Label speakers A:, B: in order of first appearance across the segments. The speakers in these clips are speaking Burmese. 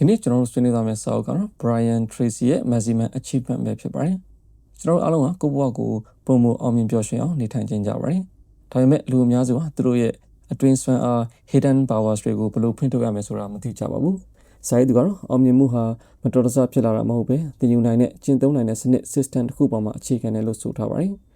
A: ဒီနေ့ကျွန်တော်တို့ဆွေးနွေးသွားမယ့်စာအုပ်ကတော့ Brian Tracy ရဲ့ Maximum Achievement ပဲဖြစ်ပါတယ်။ကျွန်တော်တို့အားလုံးကကိုယ့်ဘဝကိုပုံမအောင်မြင်ပျော်ရွှင်အောင်နေထိုင်ကြကြပါတယ်။ဒါပေမဲ့လူအများစုကသူတို့ရဲ့အတွင်းစွမ်းအား hidden powers တွေကိုဘယ်လိုဖွင့်ထုတ်ရမလဲဆိုတာမသိကြပါဘူး။စာရေးသူကတော့အောင်မြင်မှုဟာမတော်တဆဖြစ်လာတာမဟုတ်ပဲသင်ယူနိုင်တဲ့ကျင့်သုံးနိုင်တဲ့စနစ် system တစ်ခုပေါ်မှာအခြေခံတယ်လို့ဆိုထားပါတယ်။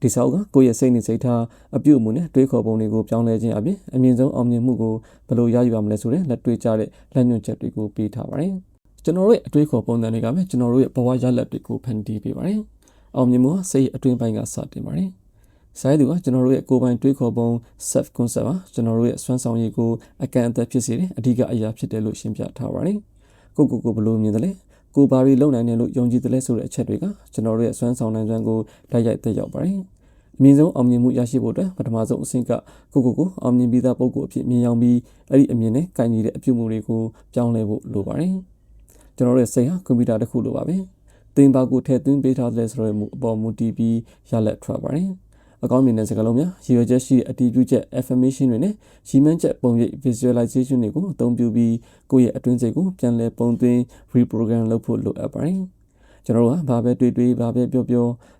A: ဒီစာအုပ်ကကိုယ့်ရဲ့စိတ်နဲ့စိတ်ထားအပြုအမူနဲ့တွေးခေါ်ပုံတွေကိုပြောင်းလဲခြင်းအပြင်အမြင့်ဆုံးအောင်မြင်မှုကိုဘယ်လိုရယူရမလဲဆိုတဲ့လက်တွေ့ကျတဲ့လက်ညွှန်ချက်တွေကိုပေးထားပါတယ်။ကျွန်တော်တို့ရဲ့အတွေးခေါ်ပုံစံတွေကပဲကျွန်တော်တို့ရဲ့ဘဝရလဒ်တွေကိုဖန်တီးပေးပါတယ်။အောင်မြင်မှုဟာစိတ်အတွင်းပိုင်းကစတင်ပါတယ်။စာရေးသူကကျွန်တော်တို့ရဲ့ကိုယ်ပိုင်တွေးခေါ်ပုံ self concept ဟာကျွန်တော်တို့ရဲ့စွမ်းဆောင်ရည်ကိုအကန့်အသတ်ဖြစ်စေတဲ့အဓိကအရာဖြစ်တယ်လို့ရှင်းပြထားပါတယ်။ကိုဘယ်လိုမြင်တယ်လဲ။ကိုဘာတွေလုပ်နိုင်တယ်လို့ယုံကြည်တယ်လဲဆိုတဲ့အချက်တွေကကျွန်တော်တို့ရဲ့စွမ်းဆောင်နိုင်စွမ်းကိုတိုက်ရိုက်သက်ရောက်ပါတယ်။အမြင့်ဆုံးအောင်မြင်မှုရရှိဖို့အတွက်ပထမဆုံးအဆင့်ကကိုအောင်မြင်ပြီးသားပုဂ္ဂိုလ်အဖြစ်မြင်ရောက်ပြီးအဲ့ဒီအမြင်နဲ့ကိုင်ညီတဲ့အပြုအမူတွေကိုပြောင်းလဲဖို့လိုပါတယ်။ကျွန်တော်တို့ရဲ့စိတ်ဟာကွန်ပျူတာတစ်ခုလိုပါပဲ။သင်ပါကိုထည့်သွင်းပေးထားတဲ့ဆိုတဲ့မူအပေါ်မူတည်ပြီးရလဒ်ထွက်ပါတယ်။အကောင်းမြင်တဲ့စကားလုံးများရည်ရွယ်ချက်ရှိအတည်ပြုချက် affirmation တွေနဲ့ရည်မှန်းချက်ပုံရိပ် visualization တွေကိုအသုံးပြုပြီးကိုယ့်ရဲ့အတွင်းစိတ်ကိုပြန်လည်ပုံသွင်း reprogram လုပ်ဖို့လိုအပ်ပါတယ်။ကျွန်တော်တို့ကဘာပဲတွေးဘာပဲပြော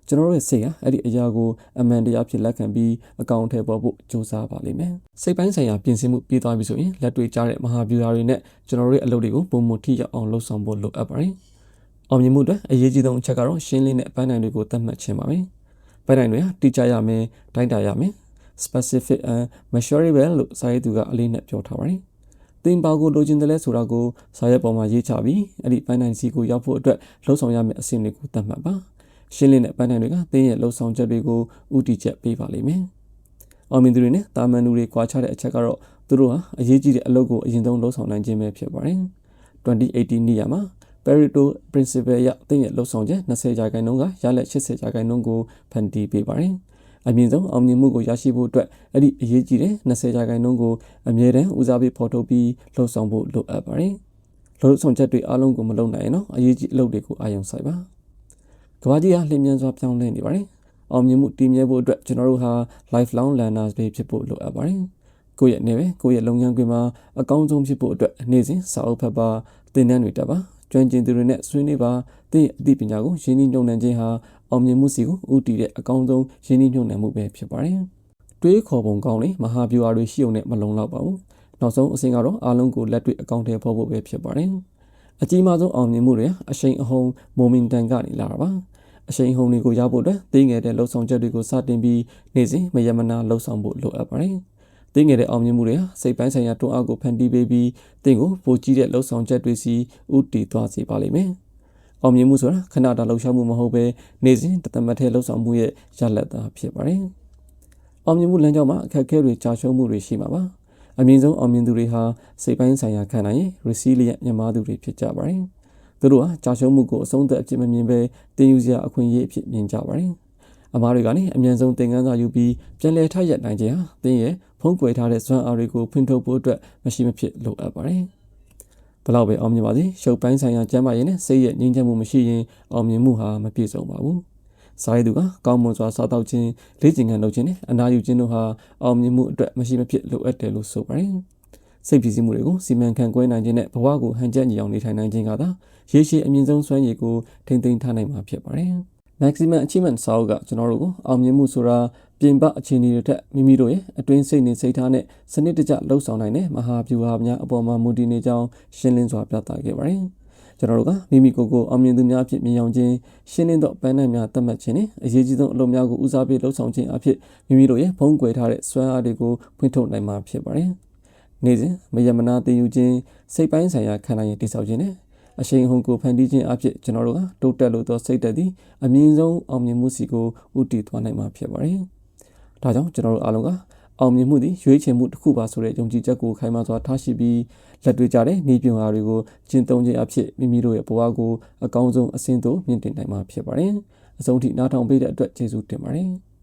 A: ကျွန်တော်တို့ရဲ့စိတ်ဟာအဲ့ဒီအရာကိုအမှန်တရားဖြစ်လက်ခံပြီးအကောင့်ထဲပေါ်ဖို့ကြိုးစားပါလိမ့်မယ်။စိတ်ပိုင်းဆိုင်ရာပြင်ဆင်မှုပြီးသွားပြီဆိုရင်လက်တွေ့ကျတဲ့မဟာဗျူဟာတွေနဲ့ကျွန်တော်တို့ရဲ့အလုပ်တွေကိုပုံမထိရောက်အောင်လုပ်ဆောင်ဖို့လိုအပ်ပါတယ်။အောင်မြင်မှုအတွက်အရေးကြီးဆုံးအချက်ကတော့ရှင်းလင်းတဲ့ပန်းတိုင်တွေကိုသတ်မှတ်ခြင်းပါပဲ။ပန်းတိုင်တွေဟာတိကျရမယ်၊တိုင်းတာရမယ်။ specific and measurable လို့စာရေးသူကအလေးနဲ့ပြောထားပါတယ်။သင်ပါကိုလိုချင်တယ်လဲဆိုတာကိုစာရွက်ပေါ်မှာရေးချပြီးအဲ့ဒီပန်းတိုင်စီကိုရောက်ဖို့အတွက်လှုပ်ဆောင်ရမယ့်အဆင့်တွေကိုသတ်မှတ်ပါ။ရှင်းလင်းတဲ့ပန်းတိုင်တွေကသင်ရဲ့လှုပ်ဆောင်ချက်တွေကိုဥတီချက်ပေးပါလိမ့်မယ်။အောင်မြင်သူတွေနဲ့တာမန်သူတွေကွာခြားတဲ့အချက်ကတော့သူတို့ဟာအရေးကြီးတဲ့အလုပ်ကိုအရင်ဆုံးလှုပ်ဆောင်နိုင်ခြင်းပဲဖြစ်ပါတယ်။2018နှစ်ရမှာPareto Principle ရသင်ရဲ့လှုပ်ဆောင်ချက်20%ကရလက်80%ကိုဖန်တီးပေးပါတယ်။အမြင့်ဆုံးအောင်မြင်မှုကိုရရှိဖို့အတွက်အဲ့ဒီအရေးကြီးတဲ့20%ကိုအမြဲတမ်းဦးစားပေးဖော်ထုတ်ပြီးလှုပ်ဆောင်ဖို့လိုအပ်ပါတယ်။လှုပ်ဆောင်ချက်တွေအားလုံးကိုမလုပ်နိုင်ရင်တော့အရေးကြီးအလုပ်တွေကိုအာရုံစိုက်ပါ။ကမ္ဘာကြီးဟာလျင်မြန်စွာပြောင်းလဲနေပါတယ်။အောင်မြင်မှုတည်မြဲဖို့အတွက်ကျွန်တော်တို့ဟာ lifelong learners ပဲဖြစ်ဖို့လိုအပ်ပါတယ်။ကိုယ့်ရဲ့နေပဲကိုယ့်ရဲ့လုပ်ငန်းခွင်မှာအကောင်းဆုံးဖြစ်ဖို့အတွက်နေ့စဉ်စာအုပ်ဖတ်ပါသင်တန်းတွေတက်ပါကျွမ်းကျင်သူတွေနဲ့ဆွေးနွေးပါသင်အသိပညာကိုရင်းနှီးမြှုပ်နှံခြင်းဟာအောင်မြင်မှုစီကိုဦးတည်တဲ့အကောင်းဆုံးရင်းနှီးမြှုပ်နှံမှုပဲဖြစ်ပါတယ်။တွေးခေါ်ပုံကောင်းတဲ့မဟာဗျူဟာတွေရှိုံနဲ့မလုံလောက်ပါဘူး။နောက်ဆုံးအဆင့်ကတော့အားလုံးကိုလက်တွေ့အကောင့်ထဲပေါ်ဖို့ပဲဖြစ်ပါတယ်။အကြီးမားဆုံးအောင်မြင်မှုတွေအရှိန်အဟုန်မိုမင်တမ်ကနေလာတာပါ။အရှိန်အဟုန်တွေကိုရဖို့အတွက်သိငယ်တဲ့လှုပ်ဆောင်ချက်တွေကိုစတင်ပြီးနေ့စဉ်မယမနာလှုပ်ဆောင်ဖို့လိုအပ်ပါတယ်။သိငယ်တဲ့အောင်မြင်မှုတွေဟာစိတ်ပိုင်းဆိုင်ရာတွန်းအားကိုဖန်တီးပေးပြီးသင်ကိုပိုကြီးတဲ့လှုပ်ဆောင်ချက်တွေစီဦးတည်သွားစေပါလိမ့်မယ်။အောင်မြင်မှုဆိုတာခဏတာလှုပ်ရှားမှုမဟုတ်ပဲနေ့စဉ်တသမတ်ထဲလှုပ်ဆောင်မှုရဲ့ရလဒ်သာဖြစ်ပါတယ်။အောင်မြင်မှုလမ်းကြောင်းမှာအခက်အခဲတွေကြာရှုံးမှုတွေရှိမှာပါ။အမြင့်ဆုံးအောင်မြင်သူတွေဟာစိတ်ပိုင်းဆိုင်ရာခံနိုင်ရင် resilient မြမားသူတွေဖြစ်ကြပါတယ်။သူတို့ဟာကြာရှုံးမှုကိုအဆုံးသတ်အဖြစ်မမြင်ပဲတင်ယူစရာအခွင့်အရေးအဖြစ်မြင်ကြပါတယ်။အမားတွေကနေအမြန်ဆုံးသင်ခန်းစာယူပြီးပြန်လည်ထပ်ရက်နိုင်ခြင်းဟာသင်ရဲ့ဖုံးကွယ်ထားတဲ့စွမ်းအားတွေကိုဖွင့်ထုတ်ဖို့အတွက်မရှိမဖြစ်လိုအပ်ပါတယ်။ဘလောက်ပဲအောင်မြင်ပါစေရှုပ်ပိုင်းဆိုင်ရာကျန်းမာရေးနဲ့စိတ်ရဲ့ငြိမ်းချမ်းမှုမရှိရင်အောင်မြင်မှုဟာမပြည့်စုံပါဘူး။စာရေးသူကကောင်းမွန်စွာစားသောက်ခြင်းလေ့ကျင့်ခန်းလုပ်ခြင်းနဲ့အနားယူခြင်းတို့ဟာအောင်မြင်မှုအတွက်မရှိမဖြစ်လိုအပ်တယ်လို့ဆိုပါတယ်။စိတ်ဖြစ်စီမှုတွေကိုစီမံခန့်ခွဲနိုင်ခြင်းနဲ့ဘဝကိုဟန်ချက်ညီအောင်နေထိုင်နိုင်ခြင်းကသာရေရှည်အမြင့်ဆုံးစွမ်းရည်ကိုထိန်းသိမ်းထားနိုင်မှာဖြစ်ပါတယ်။ Maximum Achievement စာအုပ်ကကျွန်တော်တို့ကိုအောင်မြင်မှုဆိုတာပြင်ပအခြေအနေတွေထက်မိမိတို့ရဲ့အတွင်းစိတ်နဲ့စိတ်ထားနဲ့စနစ်တကျလှုပ်ဆောင်နိုင်တဲ့မဟာဗျူဟာများအပေါ်မှာမူတည်နေကြောင်းရှင်းလင်းစွာပြသခဲ့ပါတယ်။ကျွန်တော်တို့ကမိမိကိုယ်ကိုအောင်မြင်သူများအဖြစ်မြင်ရောက်ခြင်းရှင်းလင်းသောပန်းတိုင်များသတ်မှတ်ခြင်းနဲ့အရေးကြီးဆုံးအလုပ်များကိုဦးစားပေးလှုပ်ဆောင်ခြင်းအဖြစ်မိမိတို့ရဲ့ဖုံးကွယ်ထားတဲ့စွမ်းအားတွေကိုဖွင့်ထုတ်နိုင်မှာဖြစ်ပါတယ်။နေ့စဉ်မယမနာသင်ယူခြင်းစိတ်ပိုင်းဆိုင်ရာခံနိုင်ရည်တိစောက်ခြင်းနဲ့အရှိန်အဟုန်ကိုဖန်တီးခြင်းအဖြစ်ကျွန်တော်တို့ကတိုးတက်လို့သောစိတ်သက်သည့်အမြင့်ဆုံးအောင်မြင်မှုစီကိုဦးတည်သွားနိုင်မှာဖြစ်ပါတယ်။ဒါကြောင့်ကျွန်တော်တို့အားလုံးကအောင်မြင်မှုသည်ရွေးချယ်မှုတစ်ခုပါဆိုတဲ့ယုံကြည်ချက်ကိုခိုင်မာစွာထားရှိပြီးလက်တွေ့ကျတဲ့နည်းပညာတွေကိုကျင့်သုံးခြင်းအဖြစ်မိမိတို့ရဲ့ဘဝကိုအကောင်းဆုံးအဆင့်သို့မြင့်တင်နိုင်မှာဖြစ်ပါတယ်။အဆုံးထိနားထောင်ပေးတဲ့အတွက်ကျေးဇူးတင်ပါတယ်။